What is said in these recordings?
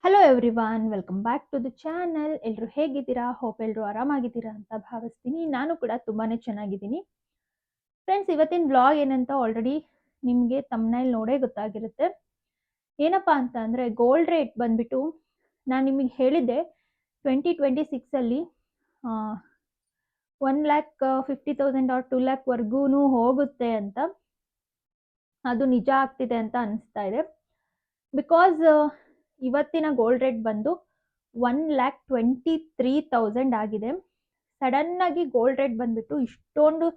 Hello everyone, welcome back to the channel. ಎಲ್ಲರೂ ಹೇಗಿದ್ದೀರಾ? Hope ಎಲ್ಲರೂ ಆರಾಮಾಗಿದ್ದೀರಾ ಅಂತ ಭಾವಿಸ್ತೀನಿ. ನಾನು ಕೂಡ ತುಂಬಾನೇ ಚೆನ್ನಾಗಿದ್ದೀನಿ. ಫ್ರೆಂಡ್ಸ್, ಇವತ್ತಿನ ಬ್ಲಾಗ್ ಏನಂತ ಆಲ್ರೆಡಿ ನಿಮಗೆ ತಮ್ನೈಲ್ ನೋಡೇ ಗೊತ್ತಾಗಿರುತ್ತೆ. ಏನಪ್ಪಾ ಅಂತ ಅಂದರೆ ಗೋಲ್ಡ್ ರೇಟ್ ಬಂದ್ಬಿಟ್ಟು ನಾನು ನಿಮಗೆ ಹೇಳಿದ್ದೆ 2026ಅಲ್ಲಿ 1,50,000 ಆರ್ 2,00,000ವರ್ಗೂ ಹೋಗುತ್ತೆ ಅಂತ. ಅದು ನಿಜ ಆಗ್ತಿದೆ ಅಂತ ಅನಿಸ್ತಾ ಇದೆ. ಬಿಕಾಸ್ ಇವತ್ತಿನ ಗೋಲ್ಡ್ ರೇಟ್ ಬಂದು 1,23,000 ಆಗಿದೆ. ಸಡನ್ ಆಗಿ ಗೋಲ್ಡ್ ರೇಟ್ ಬಂದ್ಬಿಟ್ಟು ಇಷ್ಟೊಂದು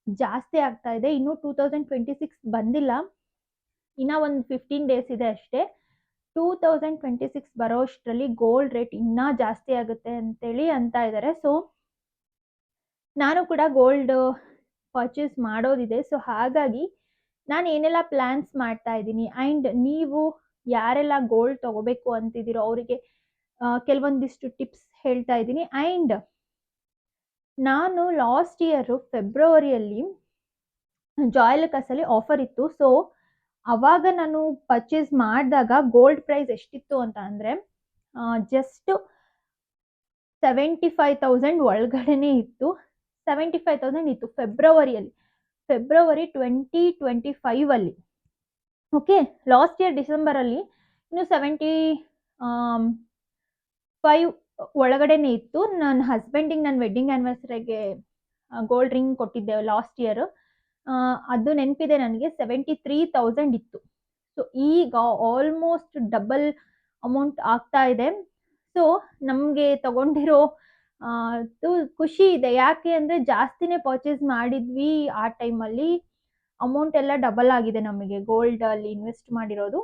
ಜಾಸ್ತಿ ಆಗ್ತಾ ಇದೆ. ಇನ್ನು 2026 ಬಂದಿಲ್ಲ, ಇನ್ನ ಒಂದು 15 ಡೇಸ್ ಇದೆ ಅಷ್ಟೇ. 2026 ಬರೋಷ್ಟರಲ್ಲಿ ಗೋಲ್ಡ್ ರೇಟ್ ಇನ್ನೂ ಜಾಸ್ತಿ ಆಗುತ್ತೆ ಅಂತೇಳಿ ಅಂತ ಇದ್ದಾರೆ. ಸೊ ನಾನು ಕೂಡ ಗೋಲ್ಡ್ ಪರ್ಚೇಸ್ ಮಾಡೋದಿದೆ. ಸೊ ಹಾಗಾಗಿ ನಾನು ಏನೆಲ್ಲ ಪ್ಲಾನ್ಸ್ ಮಾಡ್ತಾ ಇದ್ದೀನಿ ಆ್ಯಂಡ್ ನೀವು ಯಾರೆಲ್ಲ ಗೋಲ್ಡ್ ತಗೋಬೇಕು ಅಂತಿದ್ದೀರೋ ಅವರಿಗೆ ಕೆಲವೊಂದಿಷ್ಟು ಟಿಪ್ಸ್ ಹೇಳ್ತಾ ಇದ್ದೀನಿ. ಆ್ಯಂಡ್ ನಾನು ಲಾಸ್ಟ್ ಇಯರು ಫೆಬ್ರವರಿಯಲ್ಲಿ ಜಾಯ್ಲುಕಾಸಲ್ಲಿ ಆಫರ್ ಇತ್ತು. ಸೊ ಅವಾಗ ನಾನು ಪರ್ಚೇಸ್ ಮಾಡಿದಾಗ ಗೋಲ್ಡ್ ಪ್ರೈಸ್ ಎಷ್ಟಿತ್ತು ಅಂತ ಅಂದರೆ ಜಸ್ಟ್ 75,000 ಒಳಗಡೆನೇ ಇತ್ತು. 75,000 ಇತ್ತು ಫೆಬ್ರವರಿ 2025ಅಲ್ಲಿ. ಓಕೆ, ಲಾಸ್ಟ್ ಇಯರ್ ಡಿಸೆಂಬರಲ್ಲಿ ಇನ್ನು 75 ಒಳಗಡೆನೇ ಇತ್ತು. ನನ್ನ ಹಸ್ಬೆಂಡಿಗೆ ನನ್ನ ವೆಡ್ಡಿಂಗ್ ಆ್ಯನಿವರ್ಸರಿಗೆ ಗೋಲ್ಡ್ ರಿಂಗ್ ಕೊಟ್ಟಿದ್ದೆ ಲಾಸ್ಟ್ ಇಯರ್. ಅದು ನೆನಪಿದೆ ನನಗೆ. 73,000 ಇತ್ತು. ಸೊ ಈಗ ಆಲ್ಮೋಸ್ಟ್ ಡಬಲ್ ಅಮೌಂಟ್ ಆಗ್ತಾ ಇದೆ. ಸೊ ನಮಗೆ ತಗೊಂಡಿರೋ ಖುಷಿ ಇದೆ. ಯಾಕೆ ಅಂದರೆ ಜಾಸ್ತಿನೇ ಪರ್ಚೇಸ್ ಮಾಡಿದ್ವಿ ಆ ಟೈಮಲ್ಲಿ. ಅಮೌಂಟ್ ಎಲ್ಲ ಡಬಲ್ ಆಗಿದೆ ನಮಗೆ ಗೋಲ್ಡಲ್ಲಿ ಇನ್ವೆಸ್ಟ್ ಮಾಡಿರೋದು.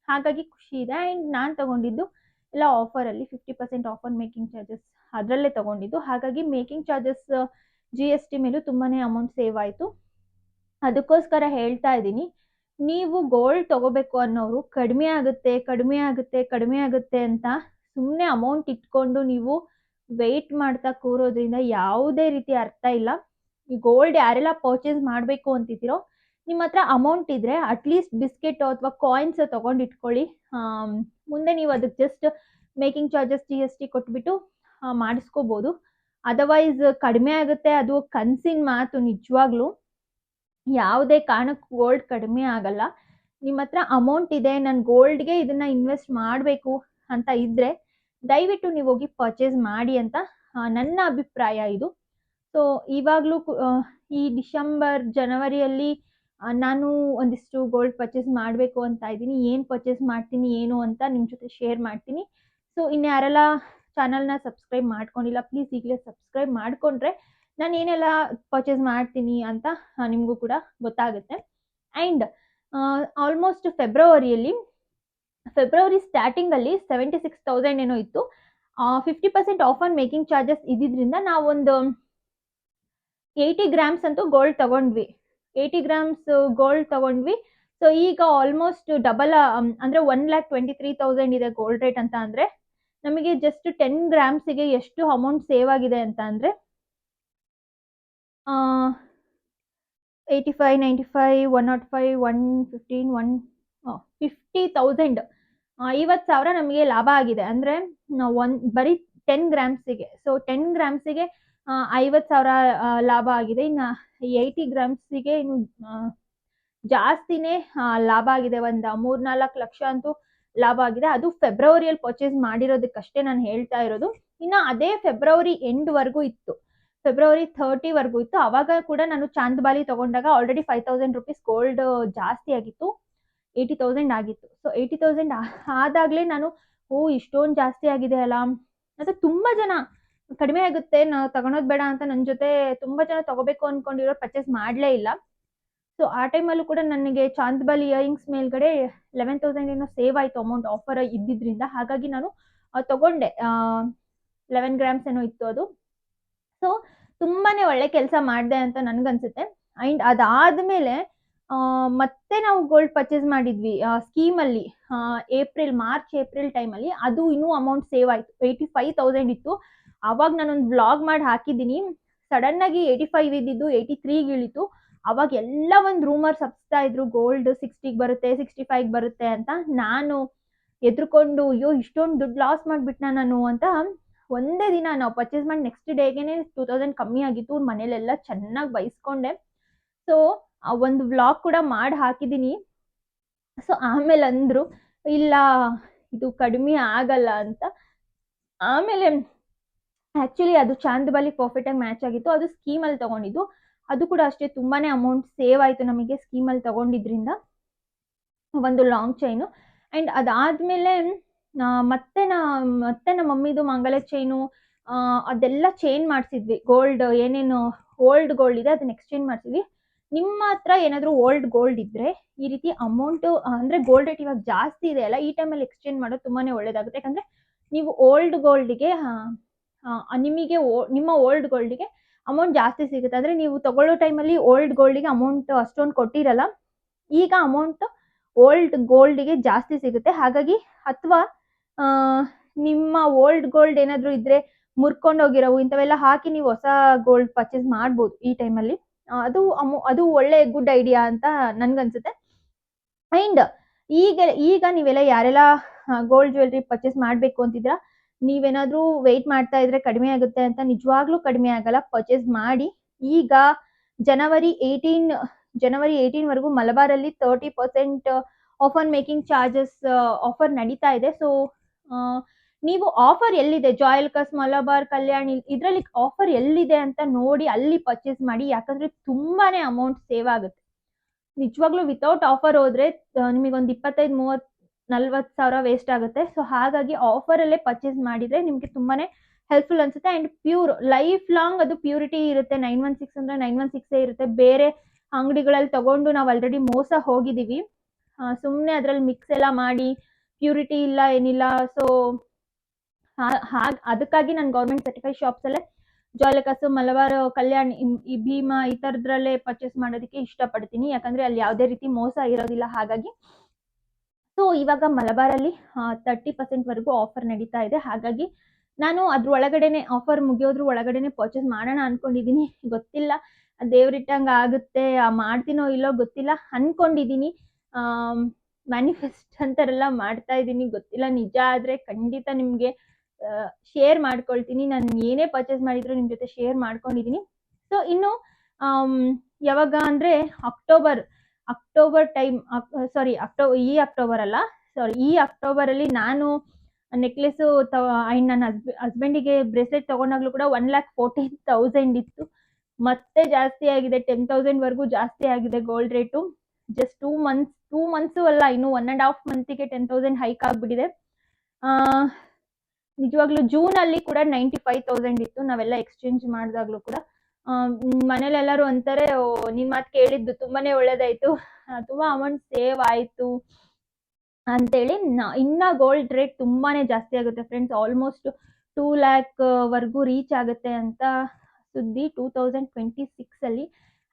ಹಾಗಾಗಿ ಖುಷಿ ಇದೆ. ಆ್ಯಂಡ್ ನಾನು ತಗೊಂಡಿದ್ದು ಎಲ್ಲ ಆಫರಲ್ಲಿ 50% ಆಫ್ ಆನ್ ಮೇಕಿಂಗ್ ಚಾರ್ಜಸ್ ಅದರಲ್ಲೇ ತಗೊಂಡಿದ್ದು. ಹಾಗಾಗಿ ಮೇಕಿಂಗ್ ಚಾರ್ಜಸ್ GST ಮೇಲೂ ತುಂಬಾ ಅಮೌಂಟ್ ಸೇವ್ ಆಯಿತು. ಅದಕ್ಕೋಸ್ಕರ ಹೇಳ್ತಾ ಇದ್ದೀನಿ, ನೀವು ಗೋಲ್ಡ್ ತಗೋಬೇಕು ಅನ್ನೋರು ಕಡಿಮೆ ಆಗುತ್ತೆ ಅಂತ ಸುಮ್ಮನೆ ಅಮೌಂಟ್ ಇಟ್ಕೊಂಡು ನೀವು ವೆಯ್ಟ್ ಮಾಡ್ತಾ ಕೂರೋದ್ರಿಂದ ಯಾವುದೇ ರೀತಿ ಅರ್ಥ ಇಲ್ಲ. ಈ ಗೋಲ್ಡ್ ಯಾರೆಲ್ಲ ಪರ್ಚೇಸ್ ಮಾಡಬೇಕು ಅಂತಿದ್ದೀರೋ ನಿಮ್ಮ ಹತ್ರ ಅಮೌಂಟ್ ಇದ್ದರೆ ಅಟ್ಲೀಸ್ಟ್ ಬಿಸ್ಕೆಟ್ ಅಥವಾ ಕಾಯಿನ್ಸ್ ತೊಗೊಂಡು ಇಟ್ಕೊಳ್ಳಿ. ಮುಂದೆ ನೀವು ಅದಕ್ಕೆ ಜಸ್ಟ್ ಮೇಕಿಂಗ್ ಚಾರ್ಜಸ್ GST ಕೊಟ್ಬಿಟ್ಟು ಮಾಡಿಸ್ಕೋಬೋದು. ಅದರ್ವೈಸ್ ಕಡಿಮೆ ಆಗುತ್ತೆ, ಅದು ಕನಸಿನ ಮಾತು. ನಿಜವಾಗ್ಲೂ ಯಾವುದೇ ಕಾರಣಕ್ಕೂ ಗೋಲ್ಡ್ ಕಡಿಮೆ ಆಗಲ್ಲ. ನಿಮ್ಮ ಹತ್ರ ಅಮೌಂಟ್ ಇದೆ, ನಾನು ಗೋಲ್ಡ್ಗೆ ಇದನ್ನು ಇನ್ವೆಸ್ಟ್ ಮಾಡಬೇಕು ಅಂತ ಇದ್ದರೆ ದಯವಿಟ್ಟು ನೀವು ಹೋಗಿ ಪರ್ಚೇಸ್ ಮಾಡಿ ಅಂತ ನನ್ನ ಅಭಿಪ್ರಾಯ ಇದು. ಸೊ ಇವಾಗಲೂ ಈ ಡಿಸೆಂಬರ್ ಜನವರಿಯಲ್ಲಿ ನಾನು ಒಂದಿಷ್ಟು ಗೋಲ್ಡ್ ಪರ್ಚೇಸ್ ಮಾಡಬೇಕು ಅಂತ ಇದ್ದೀನಿ. ಏನು ಪರ್ಚೇಸ್ ಮಾಡ್ತೀನಿ ಏನು ಅಂತ ನಿಮ್ಮ ಜೊತೆ ಶೇರ್ ಮಾಡ್ತೀನಿ. ಸೊ ಇನ್ನು ಯಾರೆಲ್ಲ ಚಾನಲ್ನ ಸಬ್ಸ್ಕ್ರೈಬ್ ಮಾಡ್ಕೊಂಡಿಲ್ಲ, ಪ್ಲೀಸ್ ಈಗಲೇ ಸಬ್ಸ್ಕ್ರೈಬ್ ಮಾಡಿಕೊಂಡ್ರೆ ನಾನು ಏನೆಲ್ಲ ಪರ್ಚೇಸ್ ಮಾಡ್ತೀನಿ ಅಂತ ನಿಮಗೂ ಕೂಡ ಗೊತ್ತಾಗುತ್ತೆ. ಆ್ಯಂಡ್ ಆಲ್ಮೋಸ್ಟ್ ಫೆಬ್ರವರಿ ಸ್ಟಾರ್ಟಿಂಗಲ್ಲಿ 76,000 ಏನೋ ಇತ್ತು. 50% ಆಫ್ ಆನ್ ಮೇಕಿಂಗ್ ಚಾರ್ಜಸ್ ಇದ್ದಿದ್ದರಿಂದ ನಾವೊಂದು 80 ಗ್ರಾಮ್ಸ್ ಅಂತೂ ಗೋಲ್ಡ್ ತಗೊಂಡ್ವಿ. 80 ಗ್ರಾಮ್ಸ್ ಗೋಲ್ಡ್ ತಗೊಂಡ್ವಿ. ಸೊ ಈಗ ಆಲ್ಮೋಸ್ಟ್ ಡಬಲ್, ಅಂದರೆ 1,23,000 ಇದೆ ಗೋಲ್ಡ್ ರೇಟ್ ಅಂತ. ಅಂದರೆ ನಮಗೆ ಜಸ್ಟ್ 10 ಗ್ರಾಮ್ಸಿಗೆ ಎಷ್ಟು ಅಮೌಂಟ್ ಸೇವ್ ಆಗಿದೆ ಅಂತ ಅಂದರೆ 85, 95, 105, 115, 50,000, 50,000 ನಮಗೆ ಲಾಭ ಆಗಿದೆ. ಅಂದರೆ ಬರೀ 10 ಗ್ರಾಮ್ಸಿಗೆ. ಸೊ 10 ಗ್ರಾಮ್ಸಿಗೆ 50,000 ಲಾಭ ಆಗಿದೆ. ಇನ್ನು 80 ಗ್ರಾಮ್ಸಿಗೆ ಇನ್ನು ಜಾಸ್ತಿನೇ ಲಾಭ ಆಗಿದೆ. ಒಂದು 3-4 ಲಕ್ಷ ಅಂತೂ ಲಾಭ ಆಗಿದೆ. ಅದು ಫೆಬ್ರವರಿಯಲ್ಲಿ ಪರ್ಚೇಸ್ ಮಾಡಿರೋದಕ್ಕಷ್ಟೇ ನಾನು ಹೇಳ್ತಾ ಇರೋದು. ಇನ್ನು ಅದೇ ಫೆಬ್ರವರಿ ಎಂಡ್ವರೆಗೂ ಇತ್ತು, ಫೆಬ್ರವರಿ 30ವರೆಗೂ ಇತ್ತು. ಆವಾಗ ಕೂಡ ನಾನು ಚಾಂದ್ಬಾಲಿ ತಗೊಂಡಾಗ ಆಲ್ರೆಡಿ 5,000 ರುಪೀಸ್ ಗೋಲ್ಡ್ ಜಾಸ್ತಿ ಆಗಿತ್ತು, 80,000 ಆಗಿತ್ತು. ಸೊ 80,000 ಆದಾಗಲೇ ನಾನು ಇಷ್ಟೊಂದು ಜಾಸ್ತಿ ಆಗಿದೆ ಅಲ್ಲ ಅಂತ. ತುಂಬ ಜನ ಕಡಿಮೆ ಆಗುತ್ತೆ, ನಾವು ತಗೊಳೋದು ಬೇಡ ಅಂತ ನನ್ನ ಜೊತೆ ತುಂಬ ಜನ ತಗೋಬೇಕು ಅಂದ್ಕೊಂಡಿರೋ ಪರ್ಚೇಸ್ ಮಾಡಲೇ ಇಲ್ಲ. ಸೊ ಆ ಟೈಮಲ್ಲೂ ಕೂಡ ನನಗೆ ಚಾಂದ್ಬಾಲಿ ಇಯರಿಂಗ್ಸ್ ಮೇಲ್ಗಡೆ 11,000 ಏನೋ ಸೇವ್ ಆಯಿತು ಅಮೌಂಟ್ ಆಫರ್ ಇದ್ದಿದ್ದರಿಂದ. ಹಾಗಾಗಿ ನಾನು ತಗೊಂಡೆ. 11 ಗ್ರಾಮ್ಸ್ ಏನೋ ಇತ್ತು ಅದು. ಸೊ ತುಂಬಾ ಒಳ್ಳೆ ಕೆಲಸ ಮಾಡಿದೆ ಅಂತ ನನಗನ್ಸುತ್ತೆ. ಆ್ಯಂಡ್ ಅದಾದಮೇಲೆ ಮತ್ತೆ ನಾವು ಗೋಲ್ಡ್ ಪರ್ಚೇಸ್ ಮಾಡಿದ್ವಿ ಸ್ಕೀಮಲ್ಲಿ ಮಾರ್ಚ್ ಏಪ್ರಿಲ್ ಟೈಮಲ್ಲಿ. ಅದು ಇನ್ನೂ ಅಮೌಂಟ್ ಸೇವ್ ಆಯಿತು. 85,000 ಇತ್ತು. ಆವಾಗ ನಾನೊಂದು ವ್ಲಾಗ್ ಮಾಡಿ ಹಾಕಿದ್ದೀನಿ. ಸಡನ್ನಾಗಿ 85 ಇದ್ದಿದ್ದು 83ಗೆ ಇಳಿತು. ಅವಾಗ ಎಲ್ಲ ಒಂದು ರೂಮರ್ಸ್ ಹಬ್ಸ್ತಾ ಇದ್ರು, ಗೋಲ್ಡ್ 60ಗೆ ಬರುತ್ತೆ, 65ಗೆ ಬರುತ್ತೆ ಅಂತ. ನಾನು ಎದ್ರುಕೊಂಡು ಅಯ್ಯೋ ಇಷ್ಟೊಂದು ದುಡ್ಡು ಲಾಸ್ ಮಾಡಿಬಿಟ್ನಾ ನಾನು ಅಂತ. ಒಂದೇ ದಿನ ನಾವು ಪರ್ಚೇಸ್ ಮಾಡಿ ನೆಕ್ಸ್ಟ್ ಡೇಗೆನೆ 2000 ಕಮ್ಮಿ ಆಗಿತ್ತು. ಮನೇಲೆಲ್ಲ ಚೆನ್ನಾಗಿ ಬೈಸ್ಕೊಂಡೆ. ಸೊ ಒಂದು ವ್ಲಾಗ್ ಕೂಡ ಮಾಡಿ ಹಾಕಿದ್ದೀನಿ. ಸೊ ಆಮೇಲೆ ಅಂದ್ರು ಇಲ್ಲ ಇದು ಕಡಿಮೆ ಆಗಲ್ಲ ಅಂತ. ಆಮೇಲೆ ಆಕ್ಚುಲಿ ಅದು ಚಾಂದಬಾಲಿ ಪರ್ಫೆಕ್ಟ್ ಆಗಿ ಮ್ಯಾಚ್ ಆಗಿತ್ತು. ಅದು ಸ್ಕೀಮಲ್ಲಿ ತಗೊಂಡಿದ್ದು. ಅದು ಕೂಡ ಅಷ್ಟೇ ತುಂಬಾನೇ ಅಮೌಂಟ್ ಸೇವ್ ಆಯ್ತು ನಮಗೆ ಸ್ಕೀಮಲ್ಲಿ ತಗೊಂಡಿದ್ರಿಂದ, ಒಂದು ಲಾಂಗ್ ಚೈನು. ಅಂಡ್ ಅದಾದ್ಮೇಲೆ ಮತ್ತೆ ನಮ್ಮ ಮಮ್ಮಿದು ಮಂಗಲ ಚೈನು ಅದೆಲ್ಲ ಚೇಂಜ್ ಮಾಡಿಸಿದ್ವಿ. ಗೋಲ್ಡ್ ಏನೇನು ಓಲ್ಡ್ ಗೋಲ್ಡ್ ಇದೆ ಅದನ್ನ ಎಕ್ಸ್ಚೇಂಜ್ ಮಾಡಿಸಿದ್ವಿ. ನಿಮ್ಮ ಹತ್ರ ಏನಾದರೂ ಓಲ್ಡ್ ಗೋಲ್ಡ್ ಇದ್ರೆ ಈ ರೀತಿ ಅಮೌಂಟು ಅಂದರೆ ಗೋಲ್ಡ್ ರೇಟ್ ಇವಾಗ ಜಾಸ್ತಿ ಇದೆ ಅಲ್ಲ, ಈ ಟೈಮಲ್ಲಿ ಎಕ್ಸ್ಚೇಂಜ್ ಮಾಡೋದು ತುಂಬಾ ಒಳ್ಳೇದಾಗುತ್ತೆ. ಯಾಕಂದರೆ ನೀವು ಓಲ್ಡ್ ಗೋಲ್ಡ್ಗೆ ನಿಮಗೆ ನಿಮ್ಮ ಓಲ್ಡ್ ಗೋಲ್ಡ್ಗೆ ಅಮೌಂಟ್ ಜಾಸ್ತಿ ಸಿಗುತ್ತೆ. ಅಂದರೆ ನೀವು ತಗೊಳ್ಳೋ ಟೈಮಲ್ಲಿ ಓಲ್ಡ್ ಗೋಲ್ಡ್ಗೆ ಅಮೌಂಟ್ ಅಷ್ಟೊಂದು ಕೊಟ್ಟಿರಲ್ಲ, ಈಗ ಅಮೌಂಟ್ ಓಲ್ಡ್ ಗೋಲ್ಡ್ಗೆ ಜಾಸ್ತಿ ಸಿಗುತ್ತೆ. ಹಾಗಾಗಿ ಅಥವಾ ನಿಮ್ಮ ಓಲ್ಡ್ ಗೋಲ್ಡ್ ಏನಾದರೂ ಇದ್ರೆ ಮುರ್ಕೊಂಡೋಗಿರೋವು ಇಂಥವೆಲ್ಲ ಹಾಕಿ ನೀವು ಹೊಸ ಗೋಲ್ಡ್ ಪರ್ಚೇಸ್ ಮಾಡ್ಬೋದು ಈ ಟೈಮಲ್ಲಿ. ಅದು ಒಳ್ಳೆ ಗುಡ್ ಐಡಿಯಾ ಅಂತ ನನ್ಗನ್ಸುತ್ತೆ. ಅಂಡ್ ಈಗ ನೀವೆಲ್ಲ ಯಾರೆಲ್ಲ ಗೋಲ್ಡ್ ಜ್ಯುವೆಲ್ರಿ ಪರ್ಚೇಸ್ ಮಾಡಬೇಕು ಅಂತಿದ್ರ, ನೀವೇನಾದ್ರೂ ವೆಯ್ಟ್ ಮಾಡ್ತಾ ಇದ್ರೆ ಕಡಿಮೆ ಆಗುತ್ತೆ ಅಂತ, ನಿಜವಾಗ್ಲೂ ಕಡಿಮೆ ಆಗಲ್ಲ. ಪರ್ಚೇಸ್ ಮಾಡಿ. ಈಗ ಜನವರಿ 18 ವರೆಗೂ ಮಲಬಾರಲ್ಲಿ 30% of on making charges offer ನಡೀತಾ ಇದೆ. ಸೊ ನೀವು ಆಫರ್ ಎಲ್ಲಿದೆ, ಜಾಯಲ್ಕಸ್, ಮಲಬಾರ್, ಕಲ್ಯಾಣಿ ಇದರಲ್ಲಿ ಆಫರ್ ಎಲ್ಲಿದೆ ಅಂತ ನೋಡಿ ಅಲ್ಲಿ ಪರ್ಚೇಸ್ ಮಾಡಿ. ಯಾಕಂದ್ರೆ ತುಂಬಾನೇ ಅಮೌಂಟ್ ಸೇವ್ ಆಗುತ್ತೆ. ನಿಜವಾಗ್ಲೂ ವಿತೌಟ್ ಆಫರ್ ಹೋದ್ರೆ ನಿಮಗೊಂದು 25-30-40 ಸಾವಿರ ವೇಸ್ಟ್ ಆಗುತ್ತೆ. ಸೊ ಹಾಗಾಗಿ ಆಫರಲ್ಲೇ ಪರ್ಚೇಸ್ ಮಾಡಿದ್ರೆ ನಿಮಗೆ ತುಂಬಾನೇ ಹೆಲ್ಪ್ಫುಲ್ ಅನ್ಸುತ್ತೆ. ಅಂಡ್ ಪ್ಯೂರ್ ಲೈಫ್ ಲಾಂಗ್ ಅದು ಪ್ಯೂರಿಟಿ ಇರುತ್ತೆ. 916 ಅಂದ್ರೆ 916 ಇರುತ್ತೆ. ಬೇರೆ ಅಂಗಡಿಗಳಲ್ಲಿ ತಗೊಂಡು ನಾವು ಆಲ್ರೆಡಿ ಮೋಸ ಹೋಗಿದ್ದೀವಿ. ಸುಮ್ಮನೆ ಅದರಲ್ಲಿ ಮಿಕ್ಸ್ ಎಲ್ಲ ಮಾಡಿ ಪ್ಯೂರಿಟಿ ಇಲ್ಲ ಏನಿಲ್ಲ. ಸೊ ಅದಕ್ಕಾಗಿ ನಾನು ಗೌರ್ಮೆಂಟ್ ಸರ್ಟಿಫೈಡ್ ಶಾಪ್ಸ್ ಅಲ್ಲೇ ಜಾಯಲಕಸು, ಮಲಬಾರ್, ಕಲ್ಯಾಣ್, ಈ ಭೀಮಾ ಈ ಥರದ್ರಲ್ಲೇ ಪರ್ಚೇಸ್ ಮಾಡೋದಕ್ಕೆ ಇಷ್ಟಪಡ್ತೀನಿ. ಯಾಕಂದ್ರೆ ಅಲ್ಲಿ ಯಾವುದೇ ರೀತಿ ಮೋಸ ಇರೋದಿಲ್ಲ. ಹಾಗಾಗಿ ಸೊ ಇವಾಗ ಮಲಬಾರಲ್ಲಿ 30% ವರೆಗೂ ಆಫರ್ ನಡೀತಾ ಇದೆ. ಹಾಗಾಗಿ ನಾನು ಅದ್ರ ಒಳಗಡೆನೆ ಆಫರ್ ಮುಗಿಯೋದ್ರ ಒಳಗಡೆನೆ ಪರ್ಚೇಸ್ ಮಾಡೋಣ ಅನ್ಕೊಂಡಿದ್ದೀನಿ. ಗೊತ್ತಿಲ್ಲ ದೇವ್ರಿಟ್ಟಂಗೆ ಆಗುತ್ತೆ, ಮಾಡ್ತೀನೋ ಇಲ್ಲೋ ಗೊತ್ತಿಲ್ಲ. ಅನ್ಕೊಂಡಿದ್ದೀನಿ, ಮ್ಯಾನಿಫೆಸ್ಟ್ ಅಂತಾರೆಲ್ಲ ಮಾಡ್ತಾ ಇದ್ದೀನಿ. ಗೊತ್ತಿಲ್ಲ, ನಿಜ ಆದರೆ ಖಂಡಿತ ನಿಮಗೆ ಶೇರ್ ಮಾಡ್ಕೊಳ್ತೀನಿ. ನಾನು ಏನೇ ಪರ್ಚೇಸ್ ಮಾಡಿದ್ರು ನಿಮ್ಮ ಜೊತೆ ಶೇರ್ ಮಾಡ್ಕೊಂಡಿದ್ದೀನಿ. ಸೊ ಇನ್ನು ಯಾವಾಗ ಅಂದರೆ ಅಕ್ಟೋಬರ್ ಟೈಮ್, ಈ ಅಕ್ಟೋಬರಲ್ಲಿ ನಾನು ನೆಕ್ಲೆಸು ಆ್ಯಂಡ್ ನನ್ನ ಹಸ್ಬೆಂಡಿಗೆ ಬ್ರೇಸ್ಲೆಟ್ ತೊಗೊಂಡಾಗಲೂ ಕೂಡ 1,14,000 ಇತ್ತು. ಮತ್ತೆ ಜಾಸ್ತಿ ಆಗಿದೆ, 10,000 ವರೆಗೂ ಜಾಸ್ತಿ ಆಗಿದೆ ಗೋಲ್ಡ್ ರೇಟು. ಜಸ್ಟ್ 2 ಮಂತ್ಸು ಅಲ್ಲ, ಇನ್ನು 1.5 ಮಂತಿಗೆ 10,000 ಹೈಕ್ ಆಗಿಬಿಟ್ಟಿದೆ. ನಿಜವಾಗ್ಲೂ ಜೂನಲ್ಲಿ ಕೂಡ 95,000 ಇತ್ತು ನಾವೆಲ್ಲ ಎಕ್ಸ್ಚೇಂಜ್ ಮಾಡಿದಾಗಲೂ ಕೂಡ. ಮನೇಲೆಲ್ಲರೂ ಅಂತಾರೆ, ನಿನ್ನ ಮಾತು ಕೇಳಿದ್ದು ತುಂಬಾನೇ ಒಳ್ಳೇದಾಯ್ತು, ತುಂಬಾ ಅಮೌಂಟ್ ಸೇವ್ ಆಯಿತು ಅಂತೇಳಿ. ಇನ್ನು ಗೋಲ್ಡ್ ರೇಟ್ ತುಂಬಾನೇ ಜಾಸ್ತಿ ಆಗುತ್ತೆ ಫ್ರೆಂಡ್ಸ್. ಆಲ್ಮೋಸ್ಟ್ 2 lakh ವರೆಗೂ ರೀಚ್ ಆಗುತ್ತೆ ಅಂತ ಸುದ್ದಿ 2026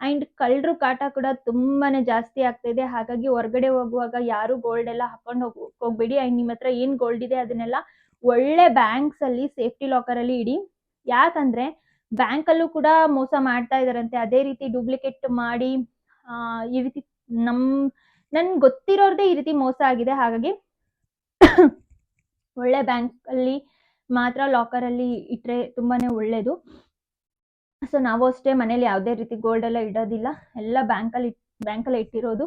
ಆ್ಯಂಡ್ ಕಳ್ಳರು ಕಾಟ ಕೂಡ ತುಂಬಾನೇ ಜಾಸ್ತಿ ಆಗ್ತಾ ಇದೆ. ಹಾಗಾಗಿ ಹೊರಗಡೆ ಹೋಗುವಾಗ ಯಾರು ಗೋಲ್ಡ್ ಎಲ್ಲ ಹಾಕೊಂಡು ಹೋಗ್ಬೇಡಿ. ಆ್ಯಂಡ್ ನಿಮ್ಮ ಹತ್ರ ಏನು ಗೋಲ್ಡ್ ಇದೆ ಅದನ್ನೆಲ್ಲ ಒಳ್ಳೆ ಬ್ಯಾಂಕ್ಸಲ್ಲಿ ಸೇಫ್ಟಿ ಲಾಕರಲ್ಲಿ ಇಡಿ. ಯಾಕಂದರೆ ಬ್ಯಾಂಕಲ್ಲೂ ಕೂಡ ಮೋಸ ಮಾಡ್ತಾ ಇದ್ದಾರಂತೆ. ಅದೇ ರೀತಿ ಡೂಪ್ಲಿಕೇಟ್ ಮಾಡಿ ಈ ರೀತಿ ನನ್ಗೆ ಗೊತ್ತಿರೋದೇ ಈ ರೀತಿ ಮೋಸ ಆಗಿದೆ. ಹಾಗಾಗಿ ಒಳ್ಳೆ ಬ್ಯಾಂಕಲ್ಲಿ ಮಾತ್ರ ಲಾಕರಲ್ಲಿ ಇಟ್ಟರೆ ತುಂಬಾ ಒಳ್ಳೆಯದು. ಸೊ ನಾವು ಅಷ್ಟೇ ಮನೇಲಿ ಯಾವುದೇ ರೀತಿ ಗೋಲ್ಡ್ ಎಲ್ಲ ಇಡೋದಿಲ್ಲ, ಎಲ್ಲ ಬ್ಯಾಂಕಲ್ಲೇ ಇಟ್ಟಿರೋದು.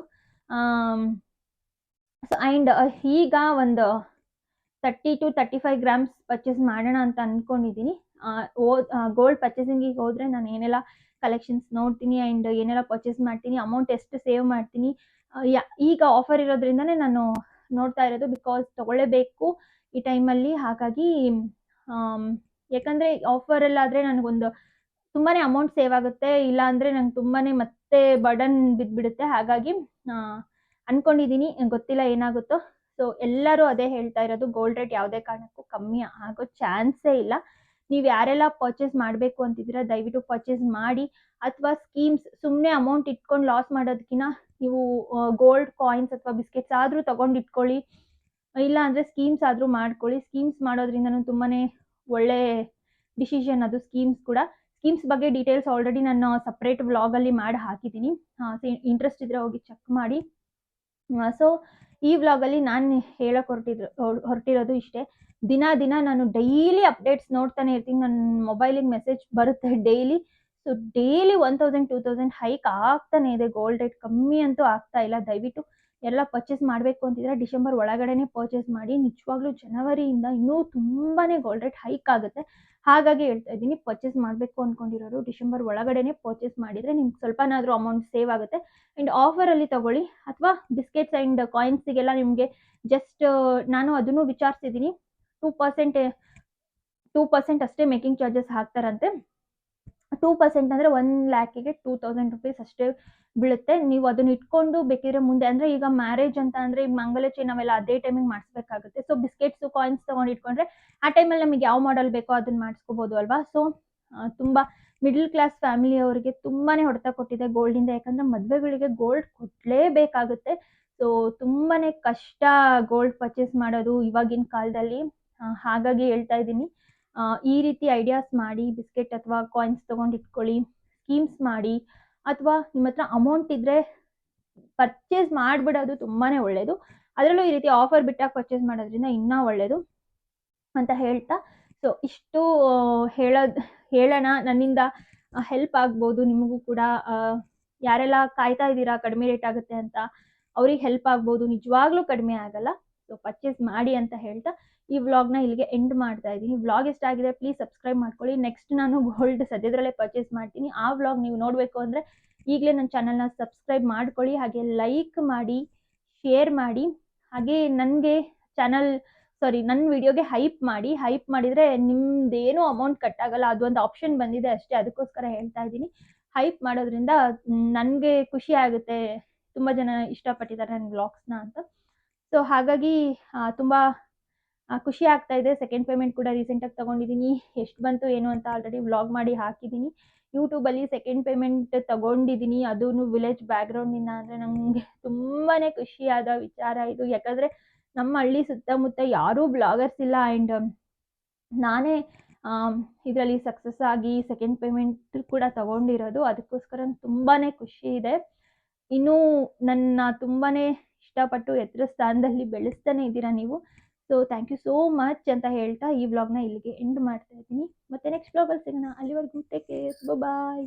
ಸೊ ಆ್ಯಂಡ್ ಈಗ ಒಂದು 30-35 ಗ್ರಾಮ್ಸ್ ಪರ್ಚೇಸ್ ಮಾಡೋಣ ಅಂತ ಅಂದ್ಕೊಂಡಿದ್ದೀನಿ. ಗೋಲ್ಡ್ ಪರ್ಚೇಸಿಂಗಿಗೆ ಹೋದರೆ ನಾನು ಏನೆಲ್ಲ ಕಲೆಕ್ಷನ್ಸ್ ನೋಡ್ತೀನಿ ಆ್ಯಂಡ್ ಏನೆಲ್ಲ ಪರ್ಚೇಸ್ ಮಾಡ್ತೀನಿ, ಅಮೌಂಟ್ ಎಷ್ಟು ಸೇವ್ ಮಾಡ್ತೀನಿ. ಈಗ ಆಫರ್ ಇರೋದ್ರಿಂದನೇ ನಾನು ನೋಡ್ತಾ ಇರೋದು, ಬಿಕಾಸ್ ತೊಗೊಳ್ಳೇಬೇಕು ಈ ಟೈಮಲ್ಲಿ. ಹಾಗಾಗಿ ಯಾಕಂದರೆ ಆಫರಲ್ಲಾದರೆ ನನಗೊಂದು ತುಂಬಾ ಅಮೌಂಟ್ ಸೇವ್ ಆಗುತ್ತೆ, ಇಲ್ಲ ಅಂದರೆ ನಂಗೆ ತುಂಬಾ ಮತ್ತೆ ಬರ್ಡನ್ ಬಿದ್ದುಬಿಡುತ್ತೆ. ಹಾಗಾಗಿ ಅಂದ್ಕೊಂಡಿದ್ದೀನಿ, ಗೊತ್ತಿಲ್ಲ ಏನಾಗುತ್ತೋ. ಸೊ ಎಲ್ಲರೂ ಅದೇ ಹೇಳ್ತಾ ಇರೋದು, ಗೋಲ್ಡ್ ರೇಟ್ ಯಾವುದೇ ಕಾರಣಕ್ಕೂ ಕಮ್ಮಿ ಆಗೋ ಚಾನ್ಸೇ ಇಲ್ಲ. ನೀವು ಯಾರೆಲ್ಲ ಪರ್ಚೇಸ್ ಮಾಡಬೇಕು ಅಂತಿದ್ದೀರಾ ದಯವಿಟ್ಟು ಪರ್ಚೇಸ್ ಮಾಡಿ. ಅಥವಾ ಸ್ಕೀಮ್ಸ್, ಸುಮ್ಮನೆ ಅಮೌಂಟ್ ಇಟ್ಕೊಂಡು ಲಾಸ್ ಮಾಡೋದಕ್ಕಿಂತ ನೀವು ಗೋಲ್ಡ್ ಕಾಯಿನ್ಸ್ ಅಥವಾ ಬಿಸ್ಕೆಟ್ಸ್ ಆದರೂ ತೊಗೊಂಡು ಇಟ್ಕೊಳ್ಳಿ, ಇಲ್ಲ ಅಂದರೆ ಸ್ಕೀಮ್ಸ್ ಆದರೂ ಮಾಡ್ಕೊಳ್ಳಿ. ಸ್ಕೀಮ್ಸ್ ಮಾಡೋದ್ರಿಂದನೂ ತುಂಬಾ ಒಳ್ಳೆ ಡಿಸಿಷನ್ ಅದು. ಸ್ಕೀಮ್ಸ್ ಬಗ್ಗೆ ಡೀಟೇಲ್ಸ್ ಆಲ್ರೆಡಿ ನಾನು ಸಪ್ರೇಟ್ ವ್ಲಾಗಲ್ಲಿ ಮಾಡಿ ಹಾಕಿದ್ದೀನಿ. ಇಂಟ್ರೆಸ್ಟ್ ಇದ್ದರೆ ಹೋಗಿ ಚೆಕ್ ಮಾಡಿ. ಸೊ ಈ ವ್ಲಾಗಲ್ಲಿ ನಾನು ಹೇಳಕ್ಕೆ ಹೊರಟಿರೋದು ಇಷ್ಟೇ. ದಿನ ನಾನು ಡೈಲಿ ಅಪ್ಡೇಟ್ಸ್ ನೋಡ್ತಾನೆ ಇರ್ತೀನಿ. ನನ್ನ ಮೊಬೈಲಿಗೆ ಮೆಸೇಜ್ ಬರುತ್ತೆ ಡೈಲಿ. ಸೊ ಡೈಲಿ 1000-2000 ಹೈಕ್ ಆಗ್ತಾನೆ ಇದೆ. ಗೋಲ್ಡ್ ರೇಟ್ ಕಮ್ಮಿ ಅಂತೂ ಆಗ್ತಾ ಇಲ್ಲ. ದಯವಿಟ್ಟು ಎಲ್ಲ ಪರ್ಚೇಸ್ ಮಾಡಬೇಕು ಅಂತಿದ್ರೆ ಡಿಸೆಂಬರ್ ಒಳಗಡೆನೆ ಪರ್ಚೇಸ್ ಮಾಡಿ. ನಿಜವಾಗ್ಲೂ ಜನವರಿಯಿಂದ ಇನ್ನೂ ತುಂಬಾನೇ ಗೋಲ್ಡ್ ರೇಟ್ ಹೈಕ್ ಆಗುತ್ತೆ. ಹಾಗಾಗಿ ಹೇಳ್ತಾ ಇದ್ದೀನಿ, ಪರ್ಚೇಸ್ ಮಾಡಬೇಕು ಅಂದ್ಕೊಂಡಿರೋರು ಡಿಸೆಂಬರ್ ಒಳಗಡೆನೆ ಪರ್ಚೇಸ್ ಮಾಡಿದರೆ ನಿಮ್ಗೆ ಸ್ವಲ್ಪನಾದರೂ ಅಮೌಂಟ್ ಸೇವ್ ಆಗುತ್ತೆ. ಆ್ಯಂಡ್ ಆಫರಲ್ಲಿ ತಗೊಳ್ಳಿ. ಅಥವಾ ಬಿಸ್ಕೆಟ್ಸ್ ಆ್ಯಂಡ್ ಕಾಯಿನ್ಸಿಗೆಲ್ಲ ನಿಮಗೆ ಜಸ್ಟ್ ನಾನು ಅದನ್ನು ವಿಚಾರಿಸಿದ್ದೀನಿ, 2% ಅಷ್ಟೇ ಮೇಕಿಂಗ್ ಚಾರ್ಜಸ್ ಹಾಕ್ತಾರಂತೆ. 2% ಅಂದರೆ 1,00,000ಗೆ 2,000 ರುಪೀಸ್ ಅಷ್ಟೇ ಬೀಳುತ್ತೆ. ನೀವು ಅದನ್ನ ಇಟ್ಕೊಂಡು ಬೇಕಿದ್ರೆ ಮುಂದೆ, ಅಂದರೆ ಈಗ ಮ್ಯಾರೇಜ್ ಅಂತ ಅಂದರೆ ಈಗ ಮಂಗಲ ಚೈನ್ ಅವೆಲ್ಲ ಅದೇ ಟೈಮಿಗೆ ಮಾಡಿಸ್ಬೇಕಾಗುತ್ತೆ. ಸೊ ಬಿಸ್ಕೆಟ್ಸು ಕಾಯಿನ್ಸ್ ತೊಗೊಂಡು ಇಟ್ಕೊಂಡ್ರೆ ಆ ಟೈಮಲ್ಲಿ ನಮಗೆ ಯಾವ ಮಾಡೆಲ್ ಬೇಕೋ ಅದನ್ನ ಮಾಡಿಸ್ಕೋಬೋದು ಅಲ್ವಾ. ಸೊ ತುಂಬ ಮಿಡಲ್ ಕ್ಲಾಸ್ ಫ್ಯಾಮಿಲಿಯವರಿಗೆ ತುಂಬಾ ಹೊಡೆತ ಕೊಟ್ಟಿದೆ ಗೋಲ್ಡಿಂದ. ಯಾಕಂದರೆ ಮದುವೆಗಳಿಗೆ ಗೋಲ್ಡ್ ಕೊಡಲೇಬೇಕಾಗುತ್ತೆ. ಸೊ ತುಂಬಾ ಕಷ್ಟ ಗೋಲ್ಡ್ ಪರ್ಚೇಸ್ ಮಾಡೋದು ಇವಾಗಿನ ಕಾಲದಲ್ಲಿ. ಹಾಗಾಗಿ ಹೇಳ್ತಾ ಇದ್ದೀನಿ, ಈ ರೀತಿ ಐಡಿಯಾಸ್ ಮಾಡಿ ಬಿಸ್ಕೆಟ್ ಅಥವಾ ಕಾಯಿನ್ಸ್ ತೊಗೊಂಡು ಇಟ್ಕೊಳ್ಳಿ, ಸ್ಕೀಮ್ಸ್ ಮಾಡಿ. ಅಥವಾ ನಿಮ್ಮ ಹತ್ರ ಅಮೌಂಟ್ ಇದ್ದರೆ ಪರ್ಚೇಸ್ ಮಾಡಿಬಿಡೋದು ತುಂಬಾ ಒಳ್ಳೆಯದು. ಅದರಲ್ಲೂ ಈ ರೀತಿ ಆಫರ್ ಬಿಟ್ಟಾಗ ಪರ್ಚೇಸ್ ಮಾಡೋದ್ರಿಂದ ಇನ್ನೂ ಒಳ್ಳೆಯದು ಅಂತ ಹೇಳ್ತಾ, ಸೊ ಇಷ್ಟು ಹೇಳೋಣ. ನನ್ನಿಂದ ಹೆಲ್ಪ್ ಆಗ್ಬೋದು ನಿಮಗೂ ಕೂಡ. ಯಾರೆಲ್ಲ ಕಾಯ್ತಾ ಇದ್ದೀರಾ ಕಡಿಮೆ ರೇಟ್ ಆಗುತ್ತೆ ಅಂತ, ಅವ್ರಿಗೆ ಹೆಲ್ಪ್ ಆಗ್ಬೋದು. ನಿಜವಾಗ್ಲೂ ಕಡಿಮೆ ಆಗಲ್ಲ. ಸೊ ಪರ್ಚೇಸ್ ಮಾಡಿ ಅಂತ ಹೇಳ್ತಾ ಈ ವ್ಲಾಗ್ನ ಇಲ್ಲಿಗೆ ಎಂಡ್ ಮಾಡ್ತಾ ಇದ್ದೀನಿ. ವ್ಲಾಗ್ ಇಷ್ಟ ಆಗಿದೆ ಪ್ಲೀಸ್ ಸಬ್ಸ್ಕ್ರೈಬ್ ಮಾಡ್ಕೊಳ್ಳಿ. ನೆಕ್ಸ್ಟ್ ನಾನು ಗೋಲ್ಡ್ ಸದ್ಯದರಲ್ಲೇ ಪರ್ಚೇಸ್ ಮಾಡ್ತೀನಿ. ಆ ವ್ಲಾಗ್ ನೀವು ನೋಡಬೇಕು ಅಂದರೆ ಈಗಲೇ ನನ್ನ ಚಾನಲ್ನ ಸಬ್ಸ್ಕ್ರೈಬ್ ಮಾಡ್ಕೊಳ್ಳಿ. ಹಾಗೆ ಲೈಕ್ ಮಾಡಿ, ಶೇರ್ ಮಾಡಿ. ಹಾಗೆ ನನ್ನ ವಿಡಿಯೋಗೆ ಹೈಪ್ ಮಾಡಿ. ಹೈಪ್ ಮಾಡಿದರೆ ನಿಮ್ದೇನೂ ಅಮೌಂಟ್ ಕಟ್ ಆಗಲ್ಲ. ಅದೊಂದು ಆಪ್ಷನ್ ಬಂದಿದೆ ಅಷ್ಟೇ, ಅದಕ್ಕೋಸ್ಕರ ಹೇಳ್ತಾ ಇದ್ದೀನಿ. ಹೈಪ್ ಮಾಡೋದ್ರಿಂದ ನನಗೆ ಖುಷಿ ಆಗುತ್ತೆ, ತುಂಬ ಜನ ಇಷ್ಟಪಟ್ಟಿದ್ದಾರೆ ನನ್ನ ವ್ಲಾಗ್ಸ್ನ ಅಂತ. ಸೊ ಹಾಗಾಗಿ ತುಂಬ ಖುಷಿ ಆಗ್ತಾ ಇದೆ. ಸೆಕೆಂಡ್ ಪೇಮೆಂಟ್ ಕೂಡ ರೀಸೆಂಟಾಗಿ ತೊಗೊಂಡಿದ್ದೀನಿ. ಎಷ್ಟು ಬಂತು ಏನು ಅಂತ ಆಲ್ರೆಡಿ ವ್ಲಾಗ್ ಮಾಡಿ ಹಾಕಿದ್ದೀನಿ. ಯೂಟ್ಯೂಬಲ್ಲಿ ಸೆಕೆಂಡ್ ಪೇಮೆಂಟ್ ತೊಗೊಂಡಿದ್ದೀನಿ, ಅದೂ ವಿಲೇಜ್ ಬ್ಯಾಕ್ಗ್ರೌಂಡಿಂದ. ಅಂದರೆ ನನಗೆ ತುಂಬಾ ಖುಷಿಯಾದ ವಿಚಾರ ಇದು. ಯಾಕಂದರೆ ನಮ್ಮ ಹಳ್ಳಿ ಸುತ್ತಮುತ್ತ ಯಾರೂ ಬ್ಲಾಗರ್ಸ್ ಇಲ್ಲ. ಆ್ಯಂಡ್ ನಾನೇ ಇದರಲ್ಲಿ ಸಕ್ಸಸ್ ಆಗಿ ಸೆಕೆಂಡ್ ಪೇಮೆಂಟ್ ಕೂಡ ತೊಗೊಂಡಿರೋದು. ಅದಕ್ಕೋಸ್ಕರ ತುಂಬಾ ಖುಷಿ ಇದೆ. ಇನ್ನೂ ನನ್ನ ತುಂಬಾ ಇಷ್ಟಪಟ್ಟು ಎತ್ತರ ಸ್ಥಾನದಲ್ಲಿ ಬೆಳೆಸ್ತಾನೆ ಇದ್ದೀರಾ ನೀವು. So thank you so much ಅಂತ ಹೇಳ್ತಾ ಈ ವ್ಲಾಗ್ನ ಇಲ್ಲಿಗೆ ಎಂಡ್ ಮಾಡ್ತಾ ಇದ್ದೀನಿ. ಮತ್ತೆ ನೆಕ್ಸ್ಟ್ ವ್ಲಾಗಲ್ಲಿ ಸಿಗೋಣ. ಅಲ್ಲಿವರೆಗೂ ಟೇಕ್ ಕೇರ್, ಬಾಯ್.